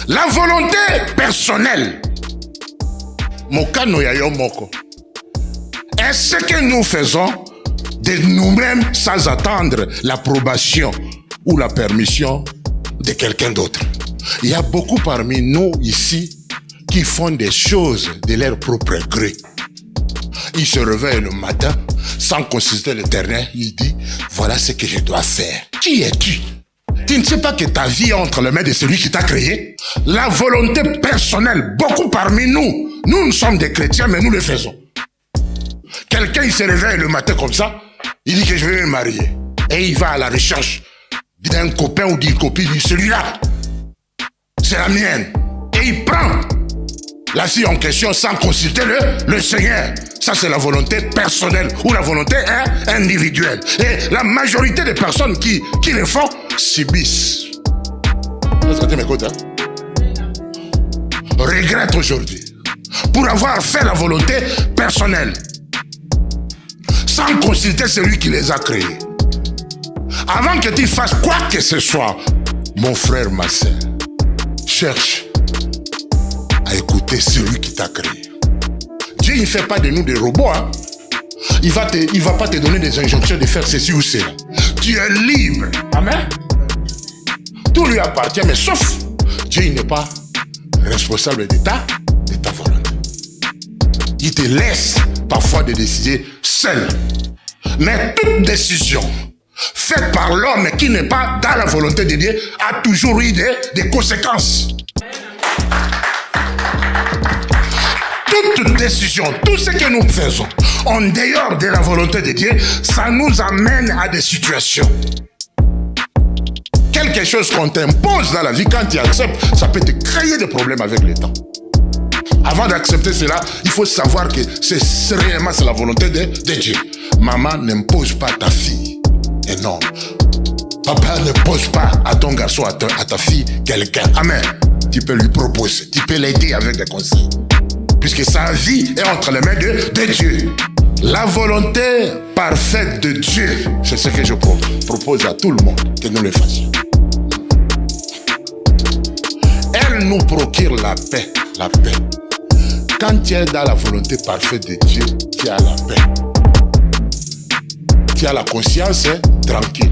La volonté personnelle. Mokano ya yo moko. Est-ce que nous faisons de nous-mêmes sans attendre l'approbation ou la permission de quelqu'un d'autre? Il y a beaucoup parmi nous ici qui font des choses de leur propre gré. Ils se réveillent le matin sans consulter l'Éternel. Il dit, voilà ce que je dois faire. Qui es-tu? Tu ne sais pas que ta vie est entre les mains de celui qui t'a créé? La volonté personnelle, beaucoup parmi nous, nous sommes des chrétiens, mais nous le faisons. Quelqu'un, il se réveille le matin comme ça, il dit que je vais me marier. Et il va à la recherche d'un copain ou d'une copine, il dit, celui-là, c'est la mienne. Et il prend la fille en question sans consulter le Seigneur. Ça, c'est la volonté personnelle ou la volonté individuelle. Et la majorité des personnes qui le font subissent. Est-ce que tu m'écoutes, regrette aujourd'hui pour avoir fait la volonté personnelle sans consulter celui qui les a créés. Avant que tu fasses quoi que ce soit, mon frère, ma sœur, cherche à écouter celui qui t'a créé. Dieu ne fait pas de nous des robots. Hein? Il va pas te donner des injonctions de faire ceci ou cela. Tu es libre. Amen. Tout lui appartient, mais sauf Dieu n'est pas responsable de ta volonté. Il te laisse parfois de décider seul. Mais toute décision faite par l'homme qui n'est pas dans la volonté de Dieu a toujours eu des conséquences. Toute décision, tout ce que nous faisons en dehors de la volonté de Dieu, ça nous amène à des situations. Quelque chose qu'on t'impose dans la vie, quand tu acceptes, ça peut te créer des problèmes avec le temps. Avant d'accepter cela, il faut savoir que c'est réellement la volonté de Dieu. Maman n'impose pas à ta fille. Et non. Papa ne pose pas à ton garçon, à ta fille, quelqu'un. Amen. Tu peux lui proposer, tu peux l'aider avec des conseils. Puisque sa vie est entre les mains de Dieu. La volonté parfaite de Dieu, c'est ce que je propose à tout le monde, que nous le fassions. Elle nous procure la paix, la paix. Quand tu es dans la volonté parfaite de Dieu, tu as la paix. Tu as la conscience tranquille.